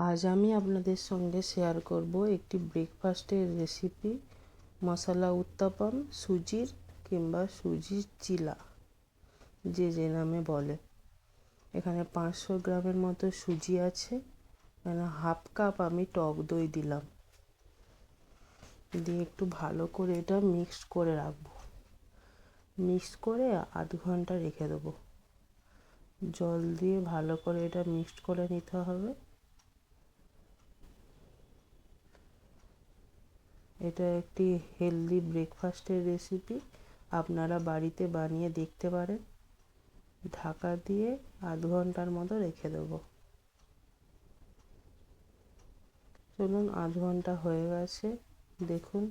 আজ আমি আপনাদের সঙ্গে শেয়ার করব একটি ব্রেকফাস্টের রেসিপি, মশলা উত্তাপম, সুজির কিংবা সুজির চিলা, যে নামে বলে। এখানে 500 গ্রামের মতো সুজি আছে। এখানে হাফ কাপ আমি টক দই দিলাম, দিয়ে একটু ভালো করে এটা মিক্সড করে রাখবো। মিক্স করে আধ ঘন্টা রেখে দেবো। জল দিয়ে ভালো করে এটা মিক্সড করে নিতে হবে। এটা একটি হেলদি ব্রেকফাস্টের রেসিপি, আপনারা বাড়িতে বানিয়ে দেখতে পারেন। ঢাকা দিয়ে আধ ঘন্টার মতো রেখে দেবো। চলুন, আধ ঘন্টা হয়ে গেছে, দেখুন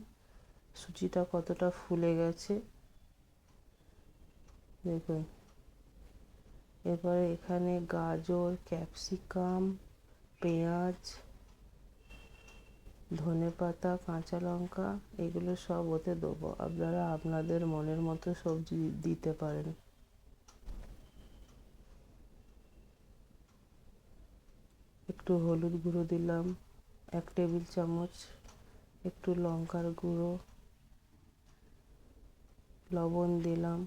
সুজিটা কতটা ফুলে গেছে। দেখুন, এরপরে এখানে গাজর, ক্যাপসিকাম, পেঁয়াজ, ধনেপাতা, কাঁচা লঙ্কা, এগুলো সব ওতে দেবো। আপনারা আপনাদের মনের মতো সবজি দিতে পারেন। একটু হলুদ গুঁড়ো দিলাম 1 টেবিল চামচ, একটু লঙ্কার গুঁড়ো, লবণ দিলাম,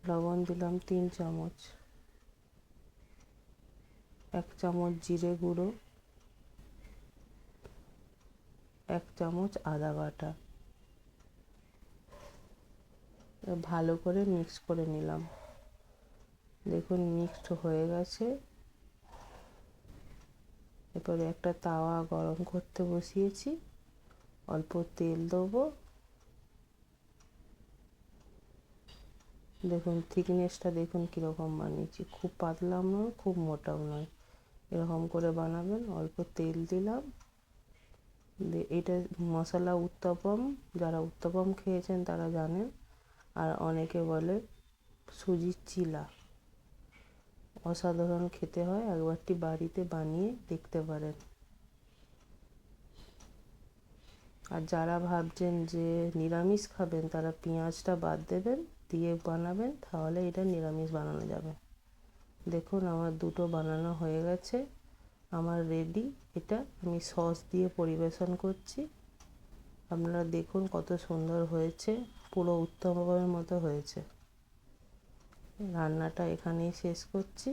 লবণ দিলাম 3 চামচ, 1 চামচ জিরে গুঁড়ো, 1 চামচ আদা বাটা। ভালো করে মিক্স করে নিলাম। দেখুন মিক্সড হয়ে গেছে। এরপরে একটা তাওয়া গরম করতে বসিয়েছি, অল্প তেল দেবো। দেখুন থিকনেসটা দেখুন কীরকম বানিয়েছি, খুব পাতলাও নয় খুব মোটাও নয়, এরকম করে বানাবেন। অল্প তেল দিলাম। এটা মশলা উত্তাপম, যারা উত্তাপম খেয়েছেন তারা জানেন, আর অনেকে বলে সুজির চিলা। অসাধারণ খেতে হয়, একবারটি বাড়িতে বানিয়ে দেখতে পারেন। আর যারা ভাবছেন যে নিরামিষ খাবেন তারা পেঁয়াজটা বাদ দেবেন, দিয়ে বানাবেন, তাহলে এটা নিরামিষ বানানো যাবে। দেখুন আমার দুটো বানানো হয়ে গেছে, আমার রেডি। এটা আমি সস দিয়ে পরিবেশন করছি। আপনারা দেখুন কত সুন্দর হয়েছে, পুরো উত্তপমের মতো হয়েছে। রান্নাটা এখানেই শেষ করছি।